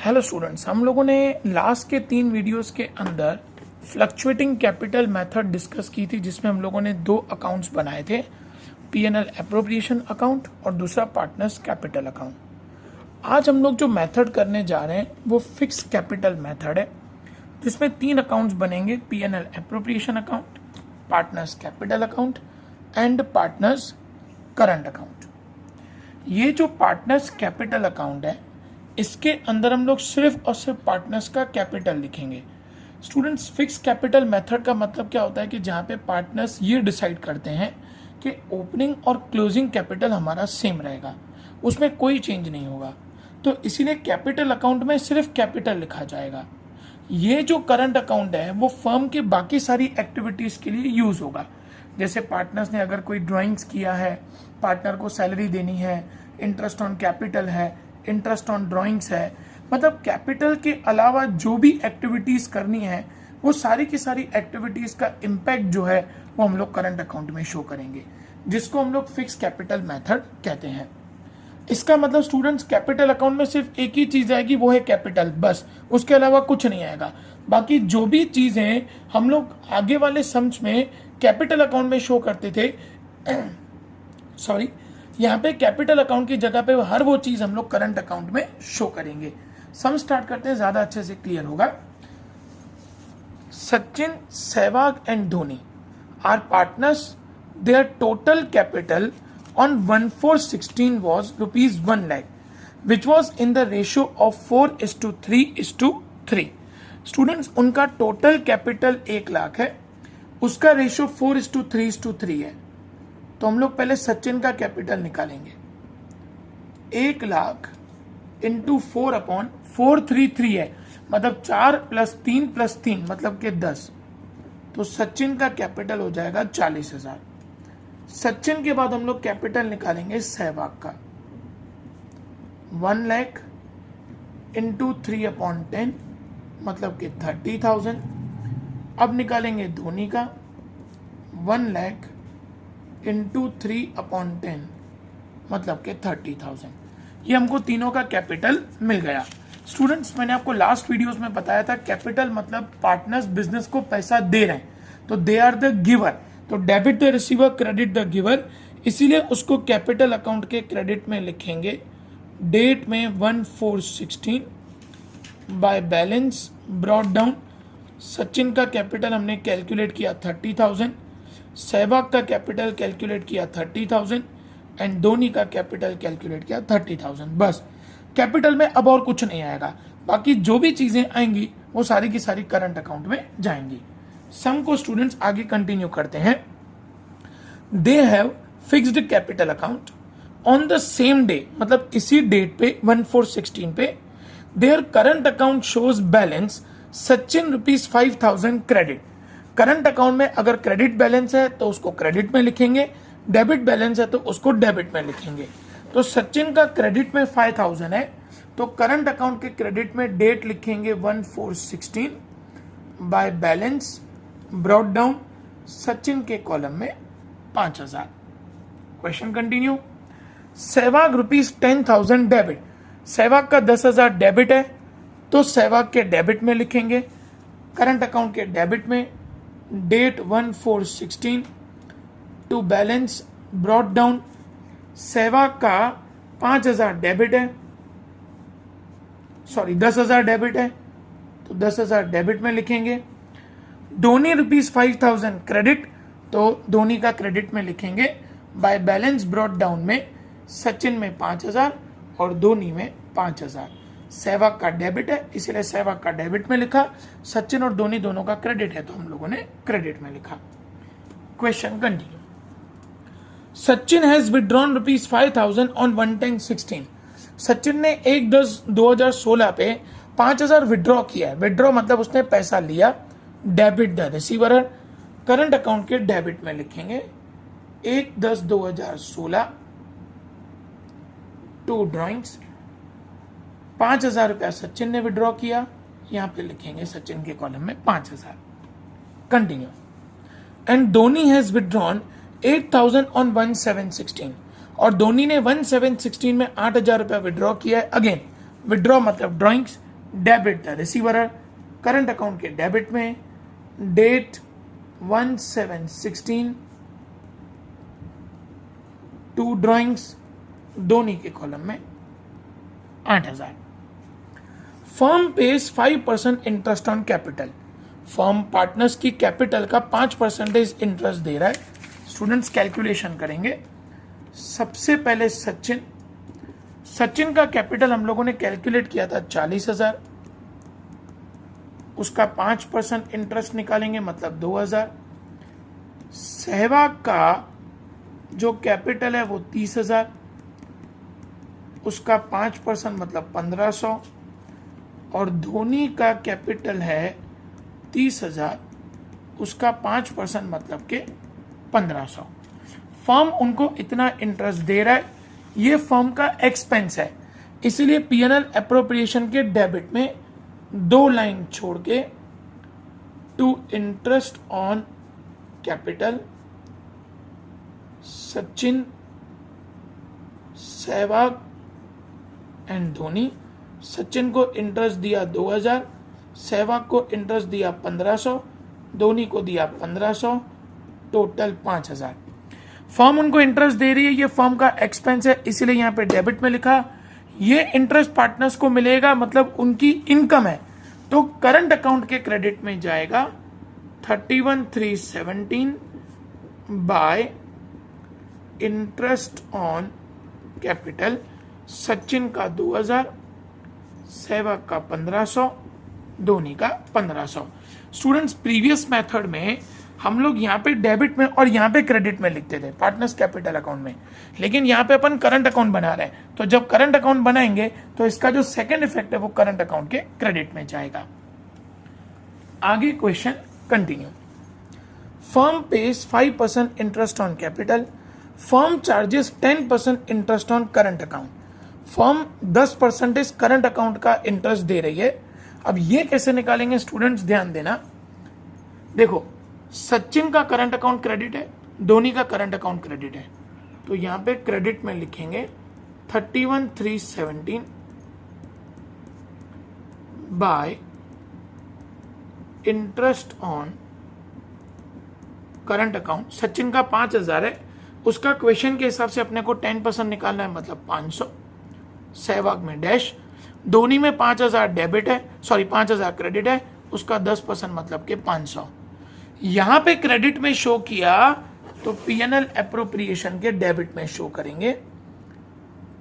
Hello students, हम लोगों ने लास्ट के 3 वीडियोस के अंदर फ्लक्चुएटिंग कैपिटल मेथड डिस्कस की थी, जिसमें हम लोगों ने 2 अकाउंट्स बनाए थे, पीएनएल एप्रोप्रिएशन अकाउंट और दूसरा पार्टनर्स कैपिटल अकाउंट। आज हम लोग जो मेथड करने जा रहे हैं वो फिक्स कैपिटल मेथड है, जिसमें 3 अकाउंट्स बनेंगे, PNL appropriation account, partners capital account and partners current account. ये जो पार्टनर्स कैपिटल अकाउंट है, इसके अंदर हम लोग सिर्फ और सिर्फ पार्टनर्स का कैपिटल लिखेंगे। स्टूडेंट्स, फिक्स कैपिटल मेथड का मतलब क्या होता है कि जहाँ पे पार्टनर्स ये डिसाइड करते हैं कि ओपनिंग और क्लोजिंग कैपिटल हमारा सेम रहेगा, उसमें कोई चेंज नहीं होगा, तो इसीलिए कैपिटल अकाउंट में सिर्फ कैपिटल लिखा जाएगा। ये जो करंट अकाउंट है वो फर्म के बाकी सारी एक्टिविटीज़ के लिए यूज़ होगा। जैसे पार्टनर्स ने अगर कोई ड्राइंग्स किया है, पार्टनर को सैलरी देनी है, इंटरेस्ट ऑन कैपिटल है, इंटरेस्ट ऑन ड्राइंग्स है, मतलब कैपिटल के अलावा जो भी एक्टिविटीज़ करनी है वो सारी की सारी एक्टिविटीज़ का इम्पैक्ट जो है वो हम लोग करंट अकाउंट में शो करेंगे, जिसको हम लोग फिक्स कैपिटल मेथड कहते हैं। इसका मतलब स्टूडेंट्स, कैपिटल अकाउंट में सिर्फ एक ही चीज़ आएगी, वो है कैपिटल, बस, उसके अलावा कुछ नहीं आएगा। बाकी जो भी चीज़ें हम लोग आगे वाले सम्स में कैपिटल अकाउंट में शो करते थे सॉरी, यहाँ पे कैपिटल अकाउंट की जगह पे हर वो चीज हम लोग करंट अकाउंट में शो करेंगे। सम स्टार्ट करते हैं, ज्यादा अच्छे से क्लियर होगा। Sachin, Sehwag and Dhoni are partners. Their total capital on 1/4/16 was rupees 1 lakh, which was in the ratio of 4:3:3। Students, उनका टोटल कैपिटल 1 लाख है, उसका रेशियो 4:3:3 है। तो हम लोग पहले सचिन का कैपिटल निकालेंगे। 1 लाख इंटू 4/433 है, मतलब 4 + 3 + 3 मतलब के 10। तो सचिन का कैपिटल हो जाएगा 40,000। सचिन के बाद हम लोग कैपिटल निकालेंगे सहवाग का। 1 लाख इंटू 3/10 मतलब के 30,000। अब निकालेंगे धोनी का। 1 लाख इंटू 3/10 मतलब के 30,000। ये हमको तीनों का कैपिटल मिल गया। स्टूडेंट्स, मैंने आपको लास्ट वीडियोस में बताया था, कैपिटल मतलब पार्टनर्स बिजनेस को पैसा दे रहे हैं, तो दे आर द गिवर, तो debit the receiver, credit the giver, इसीलिए उसको कैपिटल अकाउंट के क्रेडिट में लिखेंगे। डेट में 1/4/16 by balance brought down. Sachin का कैपिटल हमने कैलकुलेट किया 30,000, सहवाग का कैपिटल कैलकुलेट किया 30,000 एंड धोनी का कैपिटल कैलकुलेट किया 30,000। बस, कैपिटल में अब और कुछ नहीं आएगा, बाकी जो भी चीजें आएंगी वो सारी की सारी करंट अकाउंट में जाएंगी। सम को स्टूडेंट्स आगे कंटिन्यू करते हैं। They have fixed capital account on the same day, मतलब इसी डेट पे 1/4/16 पे their current account shows balance Sachin ₹5,000 credit. Current account में अगर क्रेडिट बैलेंस है तो उसको क्रेडिट में लिखेंगे, डेबिट बैलेंस है तो उसको डेबिट में लिखेंगे। तो सचिन का क्रेडिट में 5,000 है, तो करंट अकाउंट के क्रेडिट में डेट लिखेंगे 1/4/16 by balance brought down, Sachin के कॉलम में 5,000। Question continue. Sehwag ₹10,000 debit, Sehwag का 10,000 डेबिट है, तो सहवाग के डेबिट में लिखेंगे, करंट अकाउंट के डेबिट में, date 1/4/16 to balance brought down. Sehwag का 5,000 डेबिट है, सॉरी 10,000 डेबिट है, तो 10,000 डेबिट में लिखेंगे। धोनी ₹5,000 क्रेडिट, तो धोनी का क्रेडिट में लिखेंगे। बाय बैलेंस ब्रॉट डाउन में सचिन में 5,000 और धोनी में 5,000। सहवाग का डेबिट है, इसलिए सहवाग का डेबिट में लिखा, सचिन और धोनी दोनों का क्रेडिट है तो हम लोगों ने क्रेडिट में लिखा। Question continue. Sachin has withdrawn ₹5,000 on 1/10/16। Sachin ने 1/10/2016 पे 5,000 विड्रॉ किया है। विड्रॉ मतलब उसने पैसा लिया, debit the receiver, current account के डेबिट में लिखेंगे 1/10/2016 टू ड्रॉइंग्स। 5,000 रुपया सचिन ने विड्रॉ किया, यहां पे लिखेंगे सचिन के कॉलम में 5,000। Continue. And Dhoni has withdrawn 8,000 on 1/7/16, और धोनी ने 1/7/16 में 8,000 रुपया विड्रॉ किया है। अगेन विड्रॉ मतलब drawings, debit the receiver, current account के डेबिट में डेट 1/7/16 टू ड्राइंग्स, धोनी के कॉलम में 8,000। Firm page 5% interest on capital, firm partners की कैपिटल का 5% इंटरेस्ट दे रहा है। स्टूडेंट्स कैलकुलेशन करेंगे। सबसे पहले सचिन का कैपिटल हम लोगों ने कैलकुलेट किया था 40,000, उसका 5% इंटरेस्ट निकालेंगे मतलब 2,000। सहवाग का जो कैपिटल है वो 30,000, उसका 5% मतलब 1,500, और धोनी का कैपिटल है 30,000, उसका 5% मतलब के 1,500। फर्म उनको इतना इंटरेस्ट दे रहा है, ये फर्म का एक्सपेंस है, इसलिए पीएनएल एप्रोप्रिएशन के डेबिट में 2 लाइन छोड़ के to interest on capital Sachin, Sehwag and Dhoni. Sachin को इंटरेस्ट दिया 2,000, सहवाग को इंटरेस्ट दिया 1,500, धोनी को दिया 1,500, टोटल 5,000। फर्म उनको इंटरेस्ट दे रही है, ये फर्म का एक्सपेंस है, इसलिए यहां पे डेबिट में लिखा। ये इंटरेस्ट पार्टनर्स को मिलेगा मतलब उनकी इनकम है, तो करंट अकाउंट के क्रेडिट में जाएगा 31,317 bye interest on capital. Sachin का 2,000, सहवाग का 1,500, धोनी का 1,500। स्टूडेंट्स प्रीवियस मेथड में हम लोग यहाँ पे डेबिट में और यहाँ पे क्रेडिट में लिखते थे पार्टनर्स कैपिटल अकाउंट में, लेकिन यहाँ पे अपन करंट अकाउंट बना रहे हैं, तो जब करंट अकाउंट बनाएंगे तो इसका जो सेकंड इफेक्ट है वो करंट अकाउंट के क्रेडिट में जाएगा। आगे question continue. Firm page 5% interest on capital, firm charges 10% interest on current account. Firm 10% current account का इंटरेस्ट दे रही है। अब ये कैसे निकालेंगे स्टूडेंट्स, ध्यान देना। देखो, सचिन का करंट अकाउंट क्रेडिट है, धोनी का करंट अकाउंट क्रेडिट है, तो यहां पे क्रेडिट में लिखेंगे 31,317 bye interest on current account. Sachin का 5,000 है, उसका क्वेश्चन के हिसाब से अपने को 10% निकालना है मतलब 500, सहवाग में डैश। धोनी में 5,000 डेबिट है, सॉरी 5,000 क्रेडिट है, उसका 10% मतलब के 500। यहां पे क्रेडिट में शो किया तो पीएनएल एप्रोप्रिएशन के डेबिट में शो करेंगे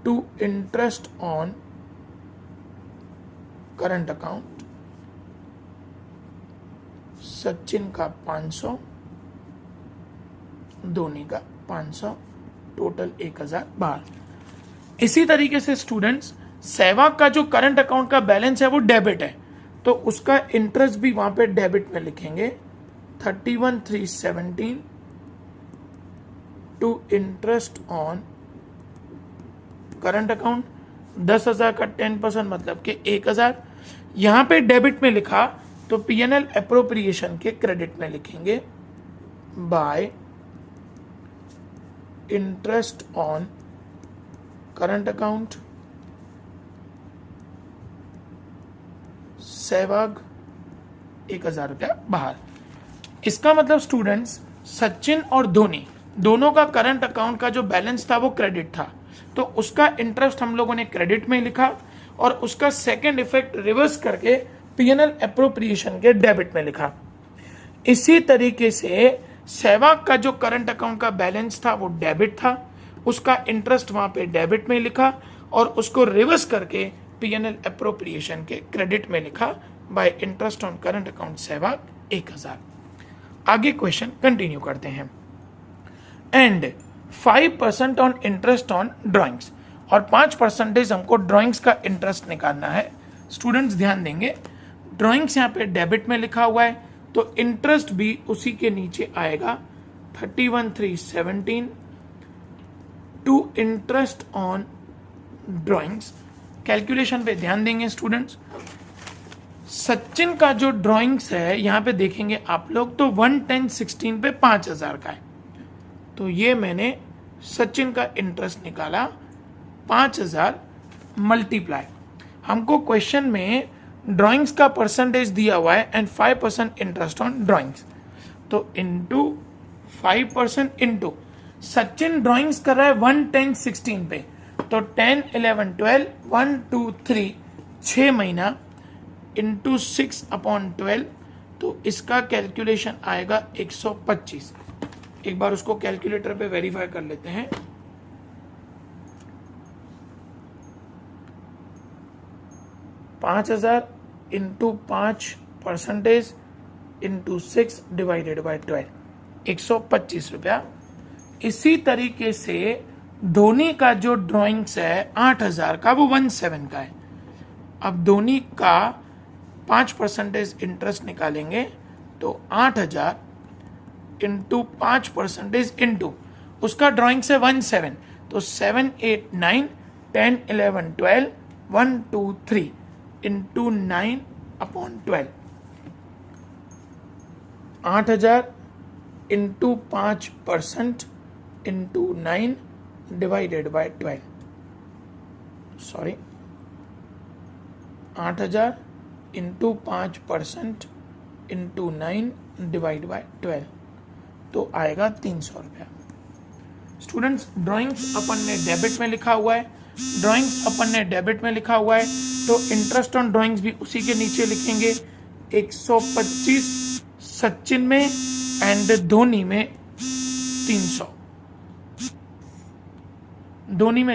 to interest on current account. Sachin का 500, धोनी का 500, टोटल 1,000 बाहर। इसी तरीके से स्टूडेंट्स सहवाग का जो करंट अकाउंट का बैलेंस है वो डेबिट है, तो उसका इंटरेस्ट भी वहां पे डेबिट में लिखेंगे 31,317 to interest on current account. 10,000 का 10% मतलब के 1,000। यहां पे डेबिट में लिखा तो पीएनएल एप्रोप्रिएशन के क्रेडिट में लिखेंगे bye interest on current account. Sehwag 1,000 रुपया बाहर। इसका मतलब स्टूडेंट्स सचिन और धोनी दोनों का करंट अकाउंट का जो बैलेंस था वो क्रेडिट था, तो उसका इंटरेस्ट हम लोगों ने क्रेडिट में लिखा और उसका सेकंड इफेक्ट रिवर्स करके पीएनएल एप्रोप्रिएशन के डेबिट में लिखा। इसी तरीके से सहवाग का जो करंट अकाउंट का बैलेंस था वो डेबिट था, उसका इंटरेस्ट वहां पे डेबिट में लिखा और उसको रिवर्स करके पीएनएल एप्रोप्रिएशन के क्रेडिट में लिखा bye interest on current account Sehwag 1,000। आगे क्वेश्चन कंटिन्यू करते हैं। And 5% on interest on drawings, और 5% हमको ड्राइंग्स का इंटरेस्ट निकालना है। स्टूडेंट्स ध्यान देंगे, ड्राइंग्स यहाँ पे डेबिट में लिखा हुआ है, तो इंटरेस्ट भी उसी के नीचे आएगा 31,317 to interest on drawings. Calculation पे ध्यान देंगे स्टूडेंट्स। सचिन का जो ड्राइंग्स है यहां पे देखेंगे आप लोग, तो 110/16 पे 5,000 का है, तो ये मैंने सचिन का इंटरेस्ट निकाला 5,000 मल्टीप्लाई। हमको क्वेश्चन में ड्राइंग्स का परसेंटेज दिया हुआ है एंड 5% इंटरेस्ट ऑन ड्राइंग्स, तो इंटू 5% इंटू सचिन ड्राइंग्स कर रहा है 1, 10, 16 पे, तो 10, 11, 12, 1, 2, 3 6 महीना इंटू 6/12, तो इसका कैलकुलेशन आएगा 125। एक बार उसको कैलकुलेटर पे वेरीफाई कर लेते हैं। $5,000 इंटू 5% इंटू 6 डिवाइडेड बाई 12, 125 रुपया। इसी तरीके से धोनी का जो ड्राइंग्स है 8,000 का, वो 17 का है। अब धोनी का 5% इंटरेस्ट निकालेंगे, तो 8,000 इंटू 5% इंटू उसका ड्राइंग से 17, तो 7, 8, 9, 10, 11, 12, 1, 2, 3 into 9/12, 8,000 into 5% into 9 divided by 12, sorry 8,000 into 5% into 9 divide by 12, तो आएगा 300 रुपया। स्टूडेंट्स, ड्राइंग्स अपन ने डेबिट में लिखा हुआ है, ड्राइंग्स अपन ने डेबिट में लिखा हुआ है, तो इंटरेस्ट ऑन ड्राइंग्स भी उसी के नीचे लिखेंगे। 125 सचिन में एंड धोनी में 300, धोनी में